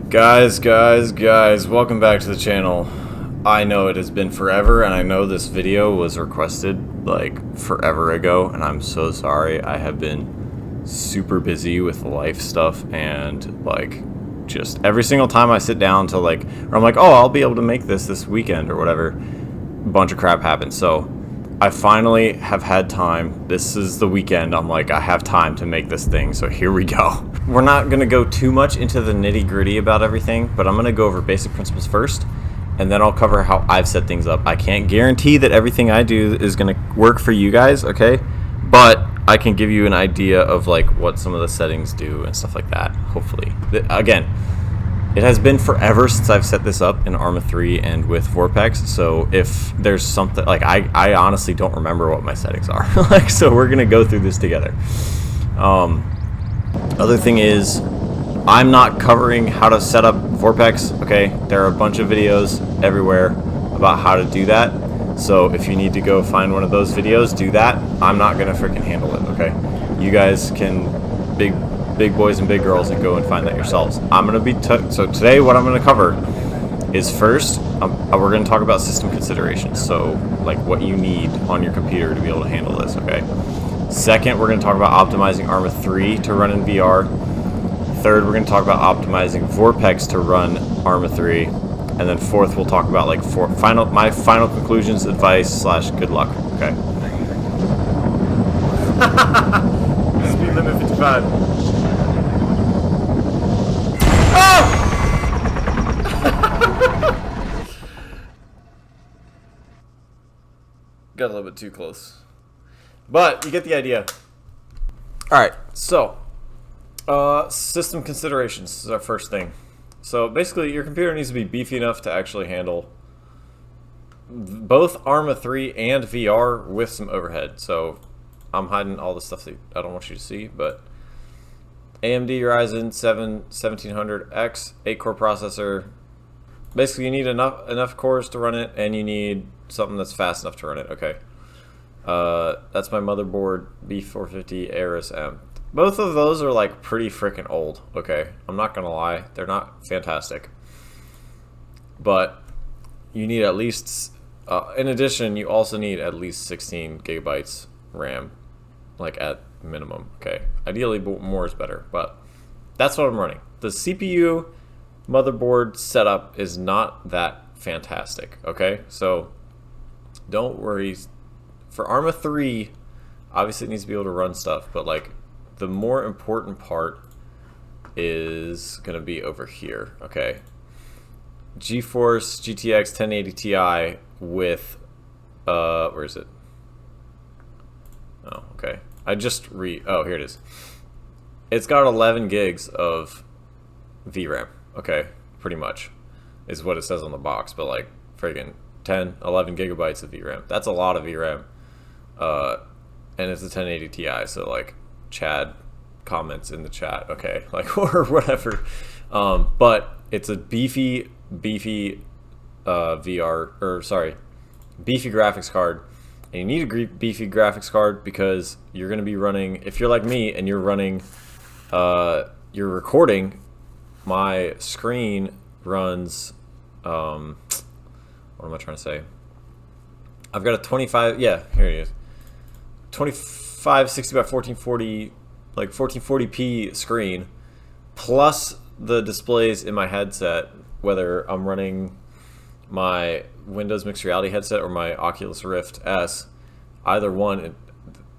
Guys, welcome back to the channel. I know it has been forever, and I know this video was requested like forever ago, and I'm so sorry. I have been super busy with life stuff, and like just every single time I sit down to like, or I'm like, oh, I'll be able to make this weekend or whatever, a bunch of crap happens. So I finally have had time. This is the weekend. I'm like, I have time to make this thing, so here we go. We're not going to go too much into the nitty-gritty about everything, but I'm going to go over basic principles first, and then I'll cover how I've set things up. I can't guarantee that everything I do is going to work for you guys, okay? But I can give you an idea of like what some of the settings do and stuff like that, hopefully. Again, it has been forever since I've set this up in Arma 3 and with Vorpx, so if there's something, like I honestly don't remember what my settings are. Like, so we're going to go through this together. Other thing is, I'm not covering how to set up Vorpx, okay? There are a bunch of videos everywhere about how to do that. So if you need to go find one of those videos, do that. I'm not gonna freaking handle it, okay? You guys can, big boys and big girls, and go and find that yourselves. I'm gonna be, so today what I'm gonna cover is first, we're gonna talk about system considerations. So like what you need on your computer to be able to handle this, okay? Second, we're going to talk about optimizing Arma 3 to run in VR. Third, we're going to talk about optimizing Vorpx to run Arma 3. And then fourth, we'll talk about like my final conclusions, advice / good luck. Okay. Speed limit 55. Oh! Got a little bit too close. But you get the idea. Alright, so system considerations is our first thing. So basically your computer needs to be beefy enough to actually handle both Arma 3 and VR with some overhead. So I'm hiding all the stuff that I don't want you to see, but AMD Ryzen 7 1700X 8-core processor. Basically you need enough cores to run it, and you need something that's fast enough to run it, okay? That's my motherboard, B450 Aorus M. Both of those are like pretty freaking old, okay? I'm not gonna lie, they're not fantastic. But you need at least, in addition, you also need at least 16 gigabytes RAM, like at minimum, okay? Ideally, more is better, but that's what I'm running. The CPU motherboard setup is not that fantastic, okay? So don't worry. For Arma 3, obviously it needs to be able to run stuff, but like the more important part is gonna be over here, okay? GeForce GTX 1080 Ti with where is it? Oh, okay. Oh, here it is. It's got 11 gigs of VRAM, okay? Pretty much is what it says on the box, but like friggin' 11 gigabytes of VRAM. That's a lot of VRAM. And it's a 1080 Ti, so like Chad comments in the chat, okay, like, or whatever. But it's a beefy beefy graphics card, and you need a beefy graphics card because you're going to be running, if you're like me and you're running, you're recording, my screen runs, what am I trying to say? I've got a 25, yeah, here it is. 2560 by 1440, like 1440p screen, plus the displays in my headset, whether I'm running my Windows Mixed Reality headset or my Oculus Rift S, either one,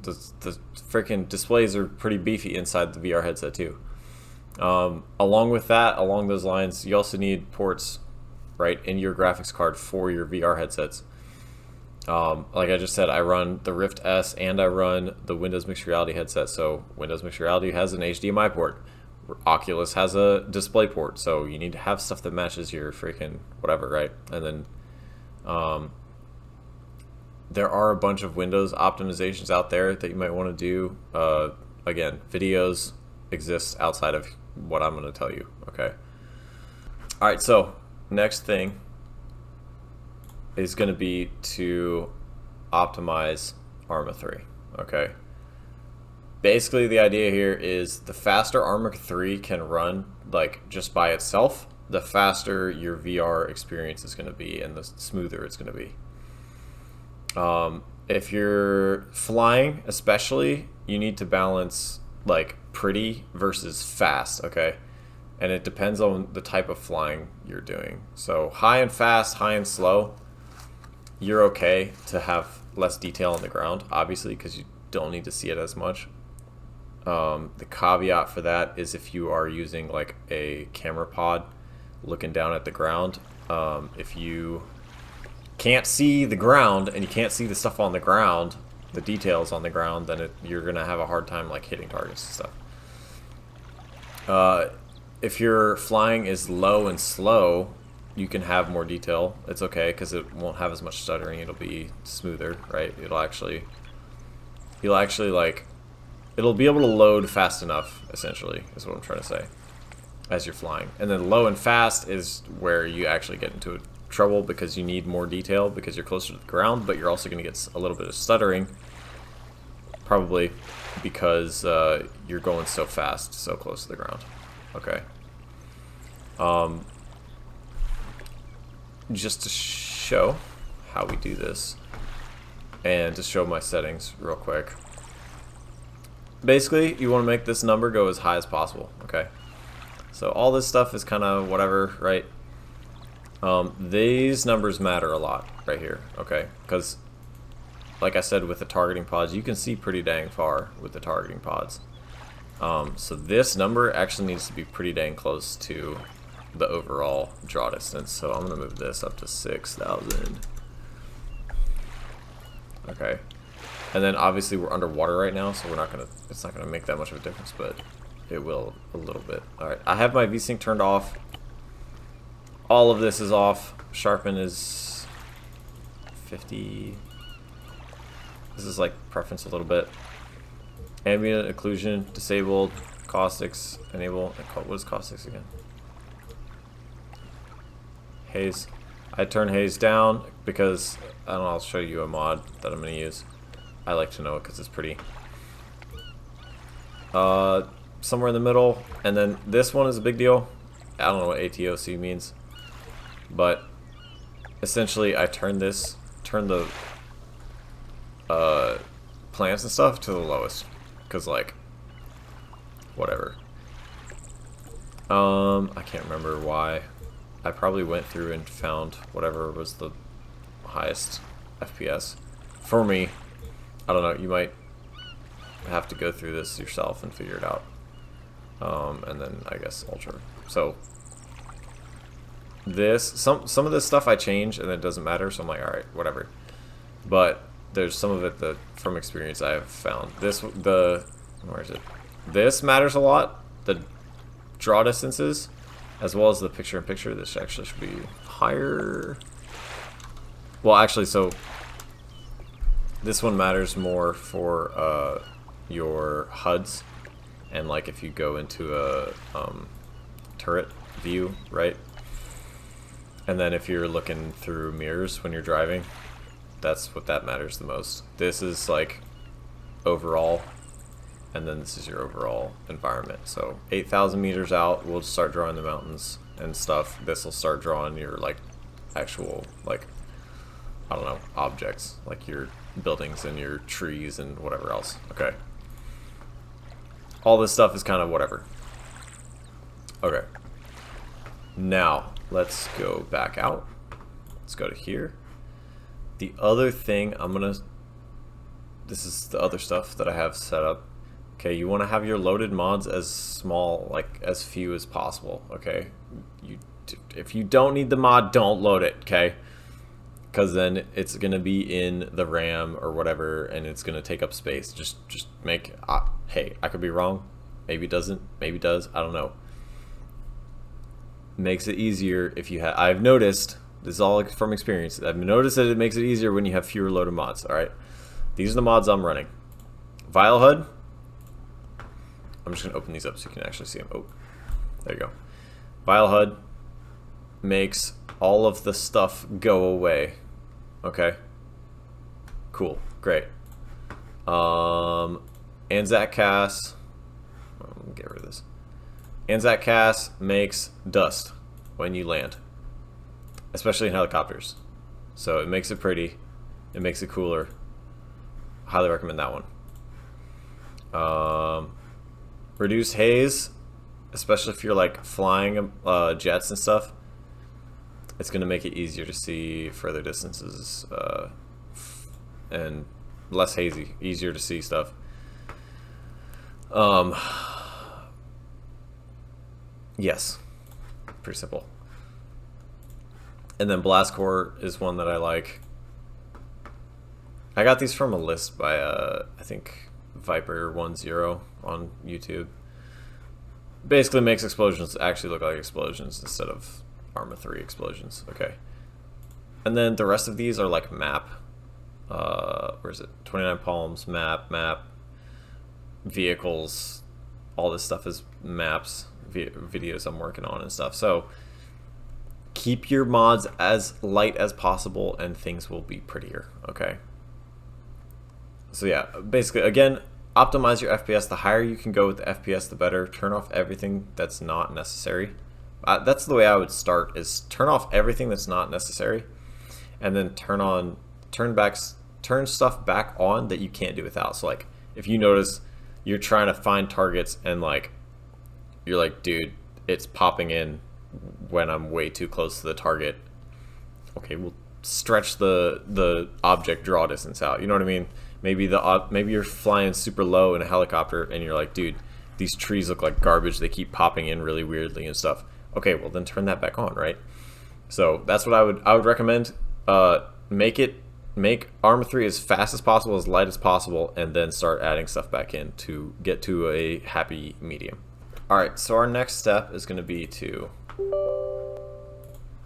the freaking displays are pretty beefy inside the VR headset too. Along with that, along those lines, you also need ports right in your graphics card for your VR headsets. Like I just said, I run the Rift S and I run the Windows Mixed Reality headset. So Windows Mixed Reality has an HDMI port. Oculus has a display port. So you need to have stuff that matches your freaking whatever, right? And then there are a bunch of Windows optimizations out there that you might want to do. Again, videos exist outside of what I'm going to tell you, okay? All right, so next thing is going to be to optimize Arma 3, okay? Basically, the idea here is the faster Arma 3 can run, like, just by itself, the faster your VR experience is going to be and the smoother it's going to be. If you're flying, especially, you need to balance like pretty versus fast, okay? And it depends on the type of flying you're doing. So high and fast, high and slow, you're okay to have less detail on the ground, obviously, because you don't need to see it as much. The caveat for that is if you are using like a camera pod looking down at the ground, if you can't see the ground and you can't see the stuff on the ground, the details on the ground, then you're gonna have a hard time like hitting targets and stuff. If your flying is low and slow, you can have more detail. It's okay because it won't have as much stuttering. It'll be smoother, right? You'll actually like, it'll be able to load fast enough, essentially, is what I'm trying to say, as you're flying. And then low and fast is where you actually get into trouble because you need more detail because you're closer to the ground, but you're also going to get a little bit of stuttering, probably because you're going so fast, so close to the ground. Okay. Just to show how we do this, and to show my settings real quick. Basically, you want to make this number go as high as possible, okay? So all this stuff is kind of whatever, right? These numbers matter a lot right here, okay? Because, like I said, with the targeting pods, you can see pretty dang far with the targeting pods. So this number actually needs to be pretty dang close to the overall draw distance. So I'm going to move this up to 6,000. Okay. And then obviously we're underwater right now, so it's not gonna make that much of a difference, but it will a little bit. Alright, I have my VSync turned off. All of this is off. Sharpen is 50. This is like preference a little bit. Ambient occlusion disabled. Caustics enable. What is caustics again? Haze. I turn haze down because I don't know, I'll show you a mod that I'm gonna use. I like to know it because it's pretty. Somewhere in the middle, and then this one is a big deal. I don't know what ATOC means, but essentially I turn the plants and stuff to the lowest, because like whatever. I can't remember why. I probably went through and found whatever was the highest FPS for me. I don't know, you might have to go through this yourself and figure it out. And then I guess ultra. So this, some of this stuff I change and it doesn't matter, so I'm like, alright, whatever. But there's some of it that from experience I have found. Where is it? This matters a lot, the draw distances, as well as the picture-in-picture. This actually should be higher. Well, actually, so this one matters more for your HUDs, and like if you go into a turret view, right? And then if you're looking through mirrors when you're driving, that's what that matters the most. This is like overall, and then this is your overall environment. So 8,000 meters out, we'll start drawing the mountains and stuff. This will start drawing your like actual, like, I don't know, objects, like your buildings and your trees and whatever else. Okay. All this stuff is kind of whatever. Okay. Now, let's go back out. Let's go to here. The other thing this is the other stuff that I have set up. Okay, you want to have your loaded mods as small, like as few as possible, okay? If you don't need the mod, don't load it, okay? Because then it's going to be in the RAM or whatever, and it's going to take up space. Just make, hey, I could be wrong. Maybe it doesn't, maybe it does, I don't know. Makes it easier if you have, I've noticed, this is all from experience, I've noticed that it makes it easier when you have fewer loaded mods, alright? These are the mods I'm running. Vial HUD. I'm just going to open these up so you can actually see them. Oh, there you go. Vial HUD makes all of the stuff go away. Okay. Cool. Great. Anzac Cass. Get rid of this. Anzac Cass makes dust. when you land, especially in helicopters. So it makes it pretty, it makes it cooler. Highly recommend that one. Reduce haze, especially if you're like flying jets and stuff. It's going to make it easier to see further distances and less hazy, easier to see stuff. Yes, pretty simple. And then blast core is one that I like. I got these from a list by I think Viper10 on YouTube. Basically makes explosions actually look like explosions instead of Arma 3 explosions. Okay. And then the rest of these are like map. Where is it? 29 palms, map, vehicles. All this stuff is maps, videos I'm working on and stuff. So keep your mods as light as possible and things will be prettier, okay? So yeah, basically, again, optimize your FPS. The higher you can go with the FPS, the better. Turn off everything that's not necessary. That's the way I would start, is turn off everything that's not necessary and then turn stuff back on that you can't do without. So like if you notice you're trying to find targets and like you're like, dude, it's popping in when I'm way too close to the target. Okay, we'll stretch the object draw distance out. You know what I mean? Maybe you're flying super low in a helicopter and you're like, dude, these trees look like garbage. They keep popping in really weirdly and stuff. Okay, well then turn that back on, right? So that's what I would recommend. Make Arma 3 as fast as possible, as light as possible, and then start adding stuff back in to get to a happy medium. Alright, so our next step is going to be to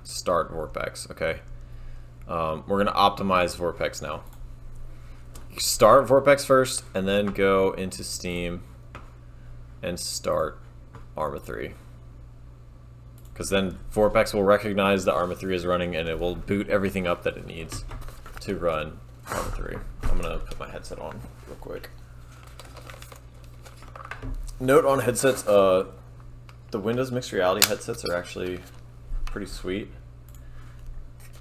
start Vorpx, okay? We're going to optimize Vorpx now. Start Vorpx first, and then go into Steam and start Arma 3. Because then Vorpx will recognize that Arma 3 is running, and it will boot everything up that it needs to run Arma 3. I'm going to put my headset on real quick. Note on headsets, the Windows Mixed Reality headsets are actually pretty sweet.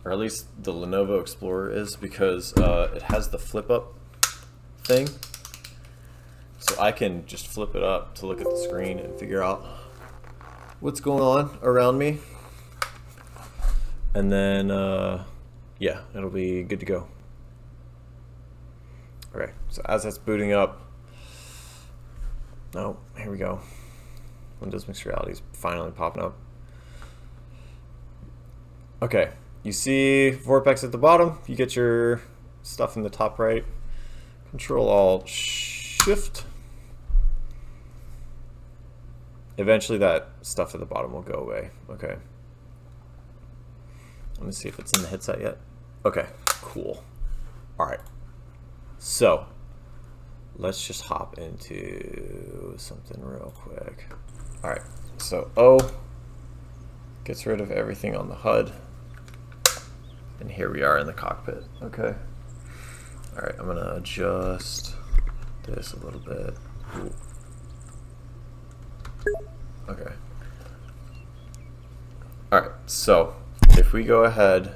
Or at least the Lenovo Explorer is, because it has the flip up thing. So I can just flip it up to look at the screen and figure out what's going on around me. And then, yeah, it'll be good to go. Okay, so as that's booting up, oh, here we go. Windows Mixed Reality is finally popping up. Okay, you see Vorpx at the bottom. You get your stuff in the top right. Control-Alt-Shift. Eventually that stuff at the bottom will go away. Okay. Let me see if it's in the headset yet. Okay, cool. Alright. So, let's just hop into something real quick. Alright, so O gets rid of everything on the HUD. And here we are in the cockpit. Okay. Alright, I'm gonna adjust this a little bit. Ooh. Okay. Alright, so if we go ahead,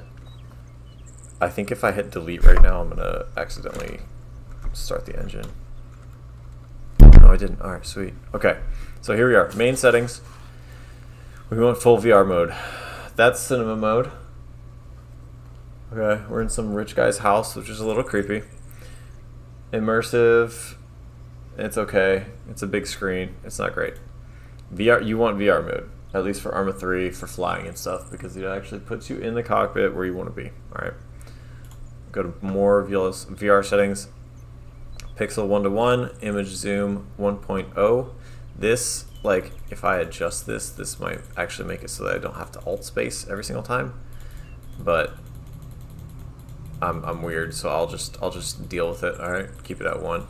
I think if I hit delete right now, I'm gonna accidentally start the engine. No, I didn't. Alright, sweet. Okay, so here we are. Main settings. We want full VR mode. That's cinema mode. Okay, we're in some rich guy's house, which is a little creepy. Immersive. It's okay. It's a big screen. It's not great. VR, you want VR mode, at least for Arma 3, for flying and stuff, because it actually puts you in the cockpit where you want to be. Alright. Go to more VR settings. Pixel 1:1, image zoom 1.0. This, like, if I adjust this, this might actually make it so that I don't have to alt space every single time. But I'm weird, so I'll just deal with it. Alright, keep it at 1.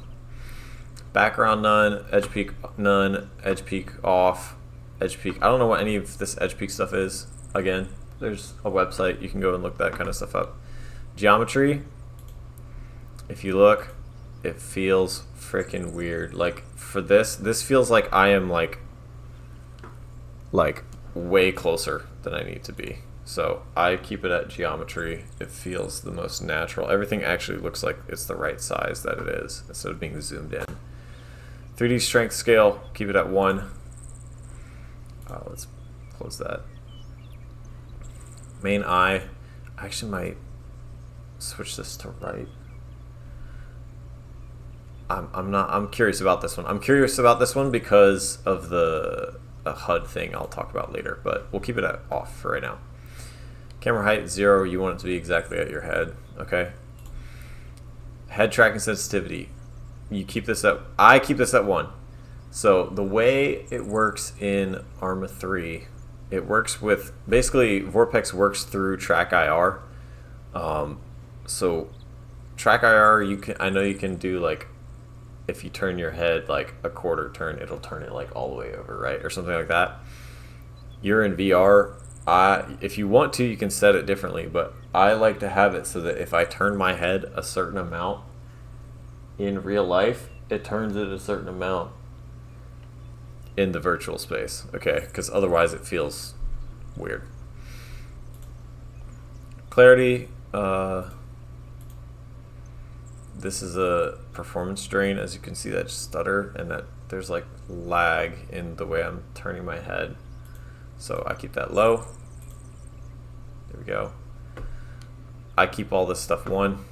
Background none, edge peak none, edge peak off, edge peak. I don't know what any of this edge peak stuff is. Again, there's a website, you can go and look that kind of stuff up. Geometry, if you look, it feels freaking weird. Like for this feels like I am like way closer than I need to be. So I keep it at geometry. It feels the most natural. Everything actually looks like it's the right size that it is instead of being zoomed in. 3D strength scale, keep it at 1. Let's close that. Main eye, I actually might switch this to right. I'm curious about this one. I'm curious about this one because of the HUD thing I'll talk about later, but we'll keep it at off for right now. Camera height 0, you want it to be exactly at your head, okay? Head tracking sensitivity, you keep this at, I keep this at 1. So the way it works in Arma 3, it works with, basically Vorpx works through track IR. So track IR, you can, I know you can do like, if you turn your head like a quarter turn, it'll turn it like all the way over, right? Or something like that. You're in VR, if you want to, you can set it differently, but I like to have it so that if I turn my head a certain amount in real life, it turns it a certain amount in the virtual space, okay? Because otherwise it feels weird. Clarity, this is a performance drain. As you can see, that stutter and that there's like lag in the way I'm turning my head. So I keep that low. There we go. I keep all this stuff 1.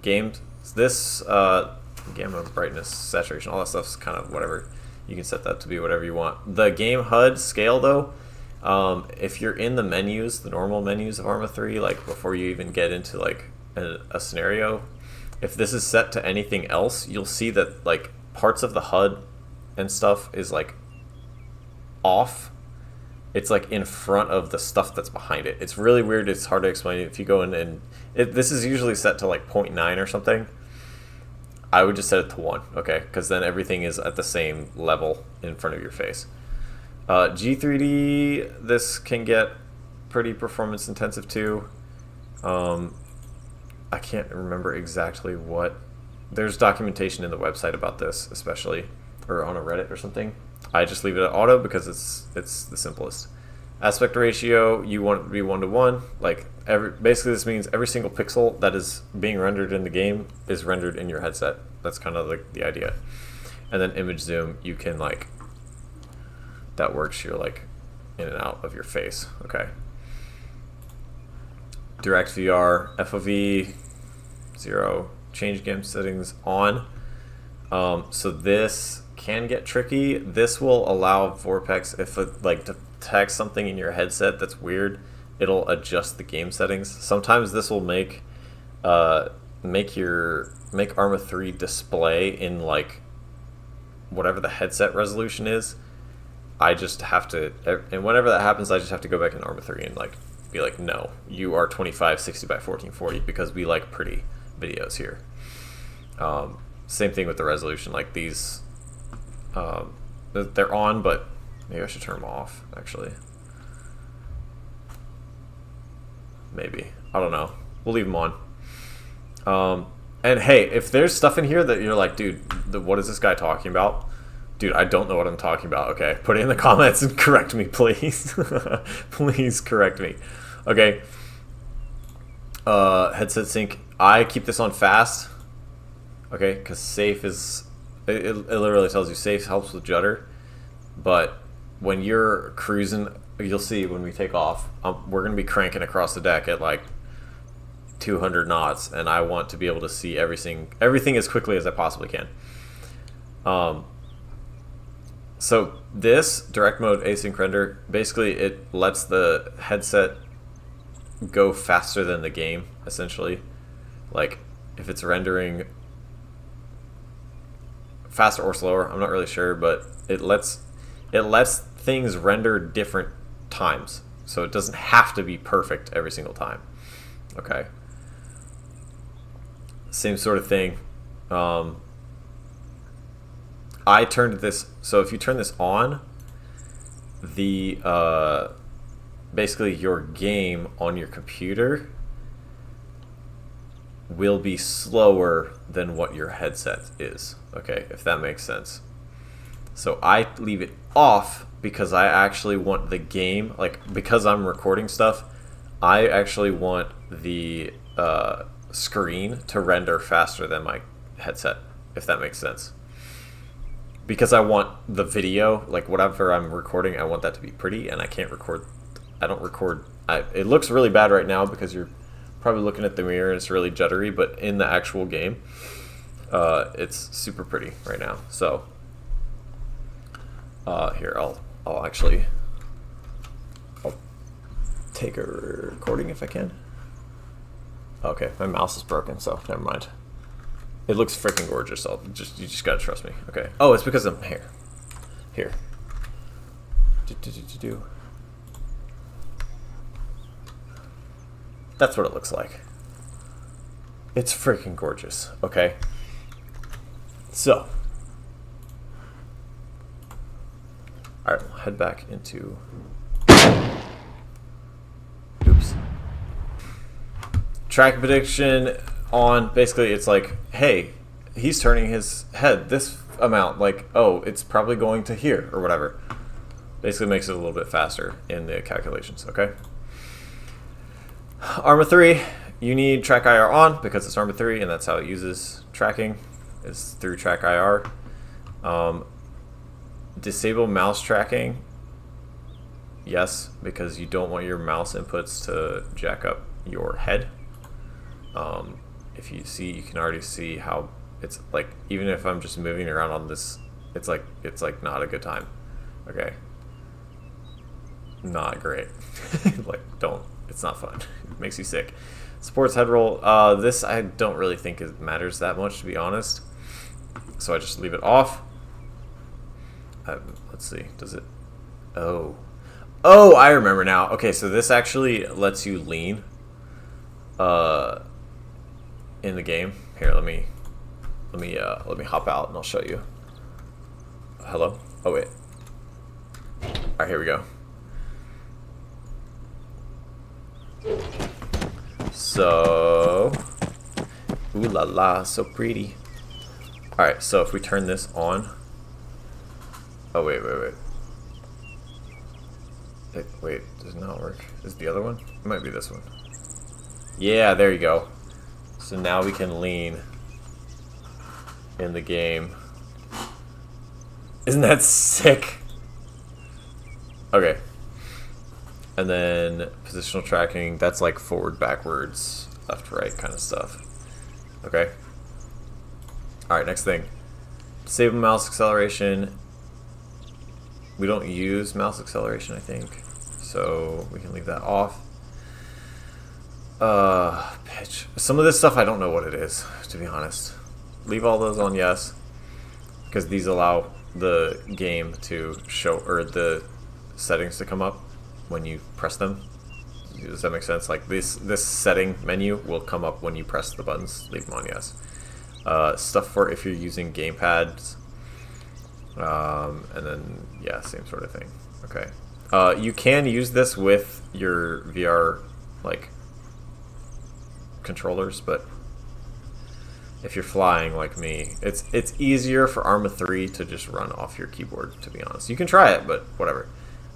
Games, this gamma, brightness, saturation, all that stuff's kind of whatever. You can set that to be whatever you want. The game HUD scale though, if you're in the menus, the normal menus of Arma 3, like before you even get into like a scenario, if this is set to anything else, you'll see that like parts of the HUD and stuff is like off. It's like in front of the stuff that's behind it. It's really weird. It's hard to explain. If you go in and this is usually set to like 0.9 or something. I would just set it to 1, okay? Because then everything is at the same level in front of your face. G3D, this can get pretty performance intensive too. I can't remember exactly what. There's documentation in the website about this, especially, or on a Reddit or something. I just leave it at auto because it's the simplest. Aspect ratio, you want it to be 1:1. Like basically this means every single pixel that is being rendered in the game is rendered in your headset. That's kind of like the idea. And then image zoom, you can like, that works, you're like in and out of your face, okay? Direct VR, FOV 0, change game settings on. So this can get tricky. This will allow Vorpx, if it like detects something in your headset that's weird, it'll adjust the game settings. Sometimes this will make Arma 3 display in like whatever the headset resolution is. I just have to, and whenever that happens, I just have to go back in Arma 3 and like be like, no, you are 2560 by 1440 because we like pretty videos here. Same thing with the resolution. Like these, they're on, but maybe I should turn them off. Actually, maybe, I don't know. We'll leave them on. And hey, if there's stuff in here that you're like, dude, what is this guy talking about? Dude, I don't know what I'm talking about, okay? Put it in the comments and correct me, please. Please correct me. Okay. Headset sync. I keep this on fast, okay? Because safe is, it literally tells you safe helps with judder. But when you're cruising, you'll see when we take off, we're going to be cranking across the deck at like 200 knots, and I want to be able to see everything as quickly as I possibly can. So this direct mode async render, basically it lets the headset go faster than the game, essentially. Like if it's rendering faster or slower, I'm not really sure, but it lets things render different times. So it doesn't have to be perfect every single time. Okay. Same sort of thing. I turned this, so if you turn this on, the basically your game on your computer will be slower than what your headset is, okay, if that makes sense. So I leave it off because I actually want the game, like, because I'm recording stuff, I actually want the screen to render faster than my headset, if that makes sense. Because I want the video, like whatever I'm recording, I want that to be pretty, and I can't record. I don't record. It looks really bad right now because you're probably looking at the mirror and it's really juddery, but in the actual game, it's super pretty right now. So here, I'll take a recording if I can. Okay, my mouse is broken, so never mind. It looks freaking gorgeous. You just gotta trust me. Okay. Oh, it's because I'm here. Here. That's what it looks like. It's freaking gorgeous. Okay. So. All right, we'll head back into. Oops. Track prediction on. Basically, it's like, hey, he's turning his head this amount. Like, oh, it's probably going to here or whatever. Basically, makes it a little bit faster in the calculations. Okay. Arma 3, you need track IR on because it's Arma 3, and that's how it uses tracking. Is through track IR. Disable mouse tracking. Yes, because you don't want your mouse inputs to jack up your head. If you see, you can already see how it's like, even if I'm just moving around on this, it's like not a good time. Okay. Not great. Like, don't, it's not fun. It makes you sick. Supports head roll. This I don't really think it matters that much, to be honest. So I just leave it off. Let's see, does it? Oh, I remember now. Okay, so this actually lets you lean in the game. Here, let me hop out and I'll show you. Hello? Oh wait. All right, here we go. So, ooh la la, so pretty. All right, so if we turn this on. Oh wait. Wait, does it not work? Is it the other one? It might be this one. Yeah, there you go. So now we can lean in the game. Isn't that sick? Okay. And then positional tracking, that's like forward, backwards, left, right kind of stuff. Okay. Alright, next thing. Disable mouse acceleration. We don't use mouse acceleration, I think. So we can leave that off. Pitch. Some of this stuff I don't know what it is, to be honest. Leave all those on yes. Because these allow the game to show, or the settings to come up when you press them. Does that make sense? Like this setting menu will come up when you press the buttons. Leave them on yes. Stuff for if you're using gamepads. And then yeah, same sort of thing. Okay. You can use this with your VR like controllers, but if you're flying like me, it's easier for Arma 3 to just run off your keyboard, to be honest. You can try it, but whatever.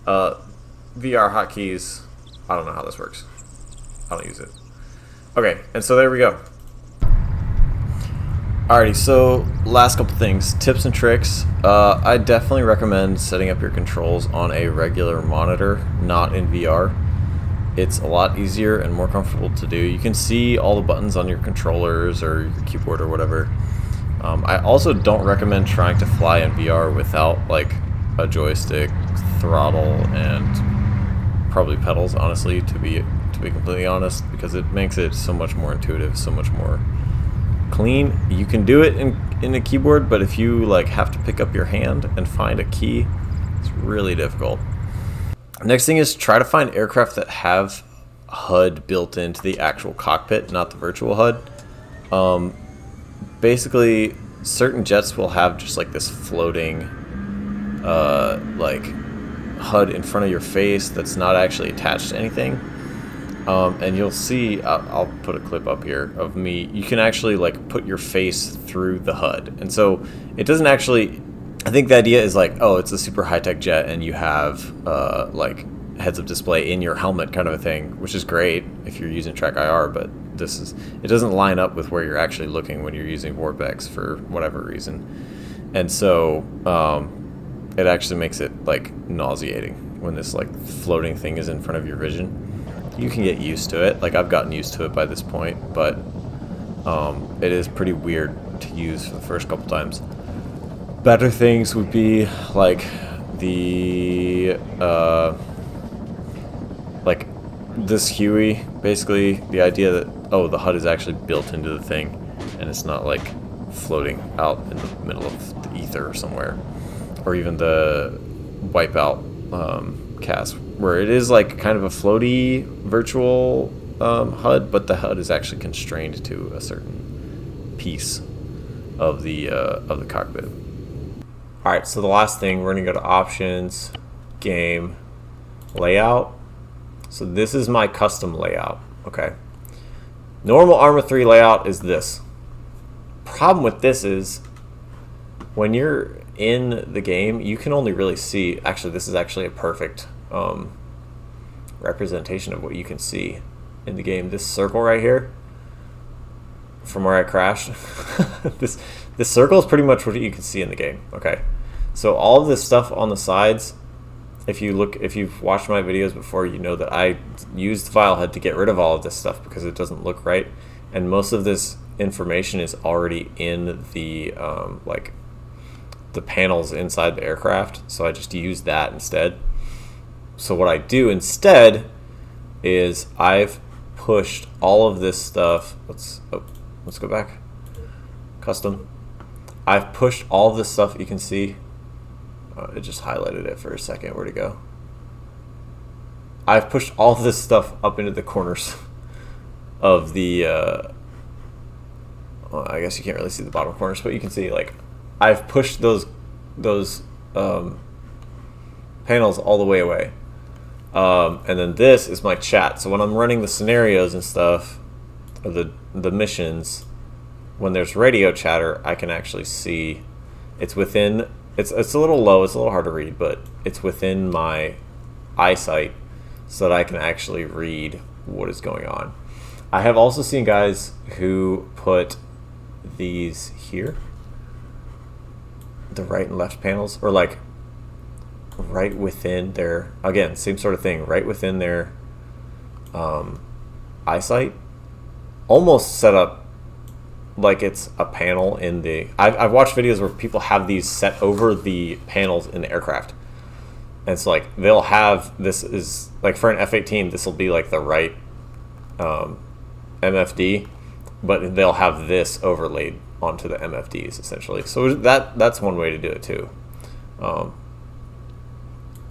VR hotkeys, I don't know how this works. I don't use it. Okay, and so there we go. Alrighty, so last couple things, tips and tricks. I definitely recommend setting up your controls on a regular monitor, not in VR. It's a lot easier and more comfortable to do. You can see all the buttons on your controllers or your keyboard or whatever. I also don't recommend trying to fly in VR without like a joystick, throttle, and probably pedals, honestly, to be completely honest, because it makes it so much more intuitive, so much more clean. You can do it in a keyboard, but if you like have to pick up your hand and find a key, it's really difficult. Next thing is try to find aircraft that have HUD built into the actual cockpit, not the virtual HUD. Basically, certain jets will have just like this floating like HUD in front of your face that's not actually attached to anything. And you'll see, I'll put a clip up here of me. You can actually like put your face through the HUD, and so it doesn't actually, I think the idea is like, oh, it's a super high-tech jet and you have like heads-up display in your helmet kind of a thing, which is great if you're using track IR, but it doesn't line up with where you're actually looking when you're using Vorpx for whatever reason. And so it actually makes it like nauseating when this like floating thing is in front of your vision. You can get used to it. Like I've gotten used to it by this point, but it is pretty weird to use for the first couple times. Better things would be like the like this Huey, basically the idea that, oh, the HUD is actually built into the thing and it's not like floating out in the middle of the ether somewhere, or even the Wipeout cast, where it is like kind of a floaty virtual HUD, but the HUD is actually constrained to a certain piece of the cockpit. All right, so the last thing, we're gonna go to options, game, layout. So this is my custom layout, okay? Normal Arma 3 layout is this. Problem with this is when you're in the game, you can only really see, actually this is actually a perfect representation of what you can see in the game. This circle right here, from where I crashed, this circle is pretty much what you can see in the game, okay? So all of this stuff on the sides, if you've watched my videos before, you know that I used the file head to get rid of all of this stuff because it doesn't look right, and most of this information is already in the like the panels inside the aircraft, so I just use that instead. So what I do instead is I've pushed all of this stuff. Let's go back. Custom. I've pushed all of this stuff you can see. It just highlighted it for a second. Where'd it go? I've pushed all of this stuff up into the corners of the well, I guess you can't really see the bottom corners, but you can see, like, I've pushed those panels all the way away. And then this is my chat. So when I'm running the scenarios and stuff, or the missions, when there's radio chatter, I can actually see it's within. It's a little low. It's a little hard to read, but it's within my eyesight, so that I can actually read what is going on. I have also seen guys who put these here, the right and left panels, or like right within their, again, same sort of thing, right within their eyesight, almost set up like it's a panel in the, I've watched videos where people have these set over the panels in the aircraft, and it's like they'll have, this is like for an F-18, this will be like the right MFD, but they'll have this overlaid onto the MFDs essentially. So that's one way to do it too.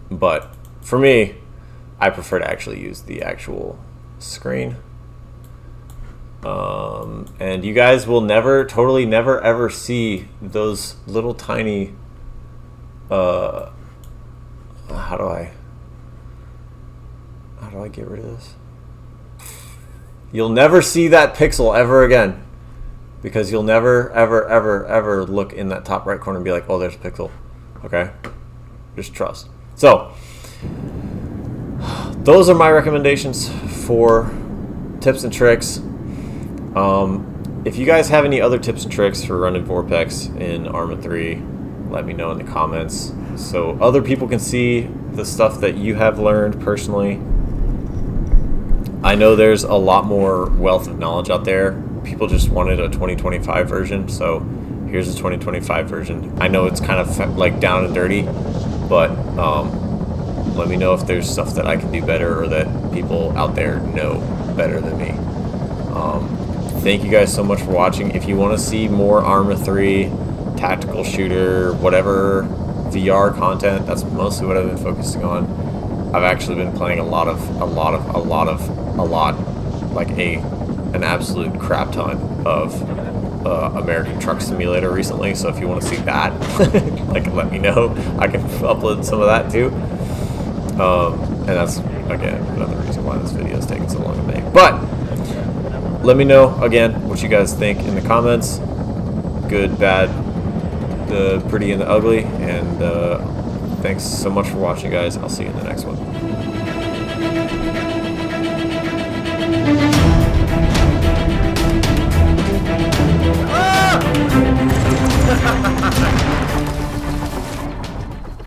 But for me, I prefer to actually use the actual screen. And you guys will totally never ever see those little tiny, how do I get rid of this? You'll never see that pixel ever again, because you'll never ever look in that top right corner and be like, oh, there's a pixel. Okay, just trust. So those are my recommendations for tips and tricks. If you guys have any other tips and tricks for running Vorpx in Arma 3, let me know in the comments so other people can see the stuff that you have learned personally. I know there's a lot more wealth of knowledge out there. People just wanted a 2025 version, so here's a 2025 version. I know it's kind of like down and dirty, but let me know if there's stuff that I can do better, or that people out there know better than me. Thank you guys so much for watching. If you want to see more Arma 3 tactical shooter, whatever VR content, that's mostly what I've been focusing on. I've actually been playing a lot, like an absolute crap ton of American Truck Simulator recently. So if you want to see that, like, let me know. I can upload some of that too. And that's, again, another reason why this video is taking so long to make. But let me know, again, what you guys think in the comments. Good, bad, the pretty and the ugly, and thanks so much for watching, guys. I'll see you in the next one. Ah!